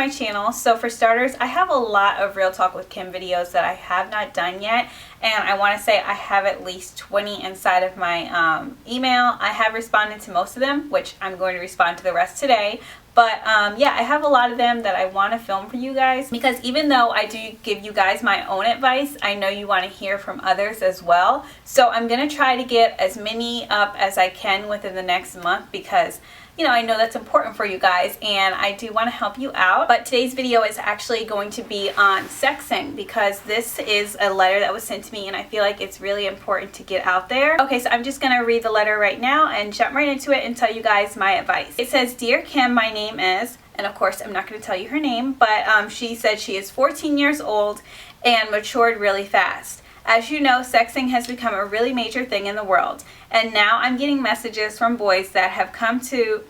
my channel. So for starters, I have a lot of Real Talk with Kym videos that I have not done yet, and I want to say I have at least 20 inside of my email. I have responded to most of them, which I'm going to respond to the rest today. But yeah, I have a lot of them that I want to film for you guys, because even though I do give you guys my own advice, I know you want to hear from others as well. So I'm going to try to get as many up as I can within the next month, because you know, I know that's important for you guys and I do want to help you out. But today's video is actually going to be on sexting, because this is a letter that was sent to me and I feel like it's really important to get out there. Okay, so I'm just going to read the letter right now and jump right into it and tell you guys my advice. It says, "Dear Kym, my name is," and of course I'm not going to tell you her name, but she said she is 14 years old and matured really fast. As you know, sexting has become a really major thing in the world, and now I'm getting messages from boys that have come to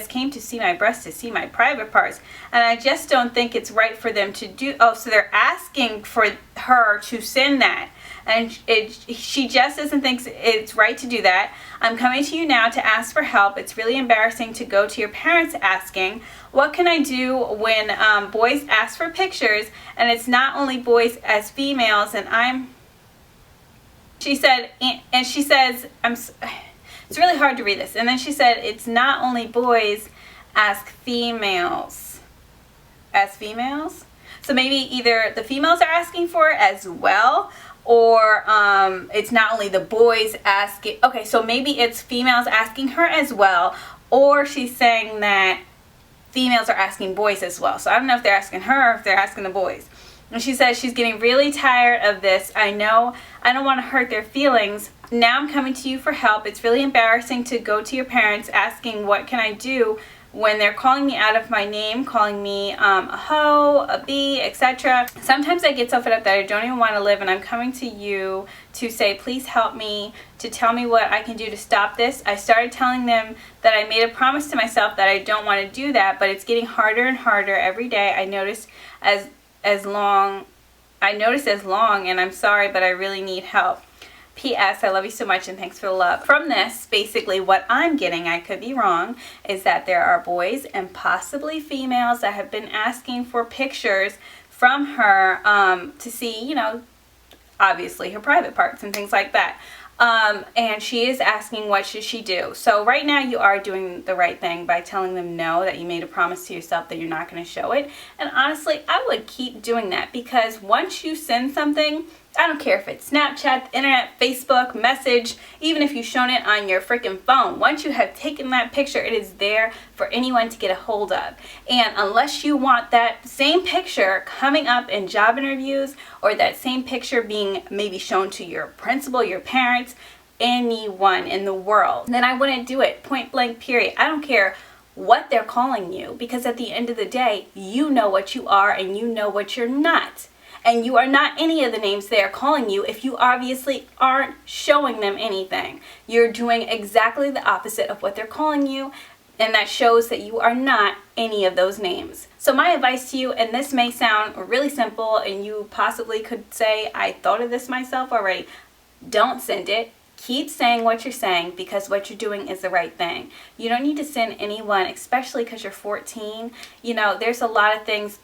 came to see my breasts, to see my private parts, and I just don't think it's right for them to do. Oh, so they're asking for her to send that, and she just doesn't think it's right to do that. I'm coming to you now to ask for help. It's really embarrassing to go to your parents asking. What can I do when boys ask for pictures, and it's not only boys as females, and she says, it's really hard to read this. And then she said, it's not only boys ask females. As females? So maybe either the females are asking for it as well, or it's not only the boys asking. Okay, so maybe it's females asking her as well, or she's saying that females are asking boys as well. So I don't know if they're asking her or if they're asking the boys. And she says she's getting really tired of this. I know I don't want to hurt their feelings. Now I'm coming to you for help. It's really embarrassing to go to your parents asking what can I do when they're calling me out of my name, calling me a hoe, a bee, etc. Sometimes I get so fed up that I don't even want to live, and I'm coming to you to say, please help me, to tell me what I can do to stop this. I started telling them that I made a promise to myself that I don't want to do that, but it's getting harder and harder every day. I notice as long, and I'm sorry, but I really need help. P.S. I love you so much and thanks for the love." From this, basically what I'm getting, I could be wrong, is that there are boys and possibly females that have been asking for pictures from her to see, you know, obviously her private parts and things like that. And she is asking what should she do. So right now you are doing the right thing by telling them no, that you made a promise to yourself that you're not going to show it. And honestly, I would keep doing that, because once you send something, I don't care if it's Snapchat, the internet, Facebook, message, even if you've shown it on your freaking phone. Once you have taken that picture, it is there for anyone to get a hold of. And unless you want that same picture coming up in job interviews, or that same picture being maybe shown to your principal, your parents, anyone in the world, then I wouldn't do it. Point blank, period. I don't care what they're calling you, because at the end of the day, you know what you are and you know what you're not. And you are not any of the names they are calling you if you obviously aren't showing them anything. You're doing exactly the opposite of what they're calling you, and that shows that you are not any of those names. So my advice to you, and this may sound really simple and you possibly could say, I thought of this myself already, don't send it. Keep saying what you're saying, because what you're doing is the right thing. You don't need to send anyone, especially because you're 14. You know, there's a lot of things.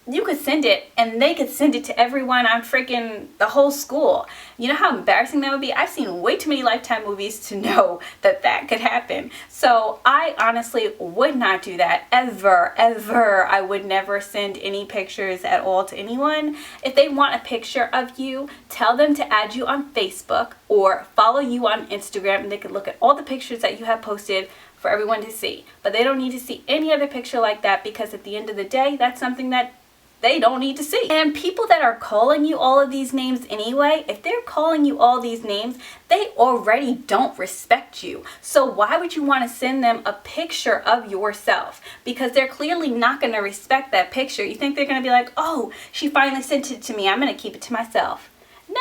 You could send it and they could send it to everyone on freaking the whole school. You know how embarrassing that would be? I've seen way too many Lifetime movies to know that that could happen. So I honestly would not do that ever. I would never send any pictures at all to anyone. If they want a picture of you, tell them to add you on Facebook or follow you on Instagram, and they could look at all the pictures that you have posted for everyone to see. But they don't need to see any other picture like that, because at the end of the day, that's something that they don't need to see. And people that are calling you all of these names anyway, if they're calling you all these names, they already don't respect you. So why would you want to send them a picture of yourself? Because they're clearly not going to respect that picture. You think they're going to be like, oh, she finally sent it to me, I'm going to keep it to myself.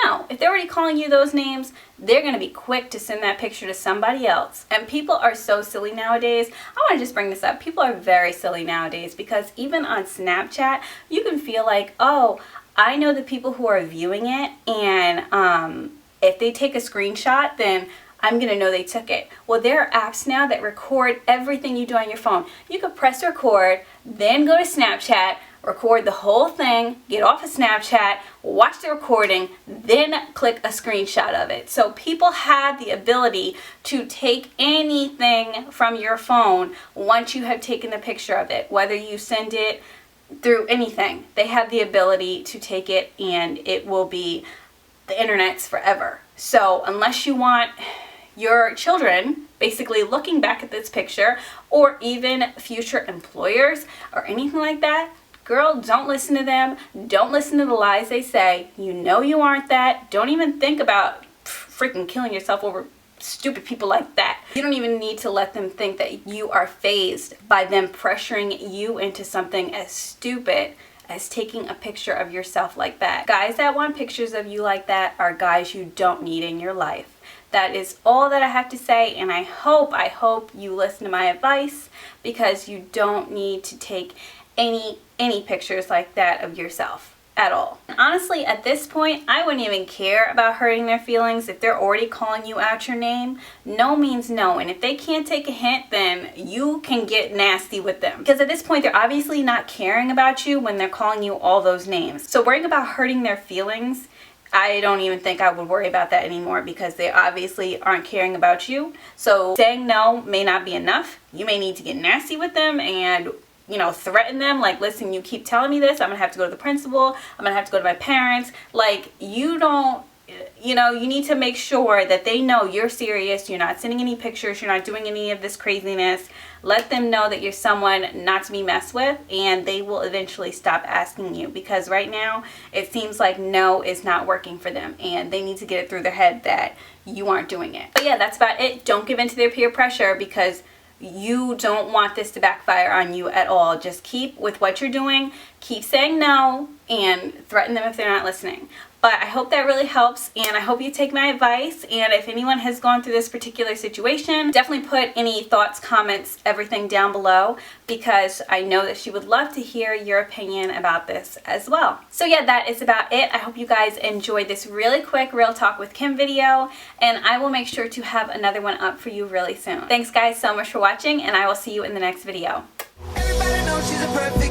No, if they're already calling you those names, they're going to be quick to send that picture to somebody else. And people are so silly nowadays. I want to just bring this up. People are very silly nowadays, because even on Snapchat, you can feel like, oh, I know the people who are viewing it, and if they take a screenshot, then I'm going to know they took it. Well, there are apps now that record everything you do on your phone. You could press record, then go to Snapchat, record the whole thing, get off of Snapchat, watch the recording, then click a screenshot of it. So people have the ability to take anything from your phone once you have taken the picture of it, whether you send it through anything. They have the ability to take it, and it will be the internet's forever. So unless you want your children basically looking back at this picture, or even future employers or anything like that, girl, don't listen to them. Don't listen to the lies they say. You know you aren't that. Don't even think about freaking killing yourself over stupid people like that. You don't even need to let them think that you are fazed by them pressuring you into something as stupid as taking a picture of yourself like that. Guys that want pictures of you like that are guys you don't need in your life. That is all that I have to say, and I hope you listen to my advice, because you don't need to take any pictures like that of yourself at all. And honestly, at this point, I wouldn't even care about hurting their feelings. If they're already calling you out your name, no means no. And if they can't take a hint, then you can get nasty with them. Because at this point, they're obviously not caring about you when they're calling you all those names. So worrying about hurting their feelings, I don't even think I would worry about that anymore, because they obviously aren't caring about you. So saying no may not be enough. You may need to get nasty with them and, you know, threaten them, like, listen, you keep telling me this, I'm gonna have to go to the principal, I'm gonna have to go to my parents. Like, you don't, you know, you need to make sure that they know you're serious, you're not sending any pictures, you're not doing any of this craziness. Let them know that you're someone not to be messed with, and they will eventually stop asking you, because right now it seems like no is not working for them, and they need to get it through their head that you aren't doing it. But yeah, that's about it. Don't give in to their peer pressure, because you don't want this to backfire on you at all. Just keep with what you're doing, keep saying no, and threaten them if they're not listening. But I hope that really helps, and I hope you take my advice. And if anyone has gone through this particular situation, definitely put any thoughts, comments, everything down below, because I know that she would love to hear your opinion about this as well. So yeah, that is about it. I hope you guys enjoyed this really quick Real Talk with Kym video, and I will make sure to have another one up for you really soon. Thanks guys so much for watching, and I will see you in the next video. Everybody knows she's a perfect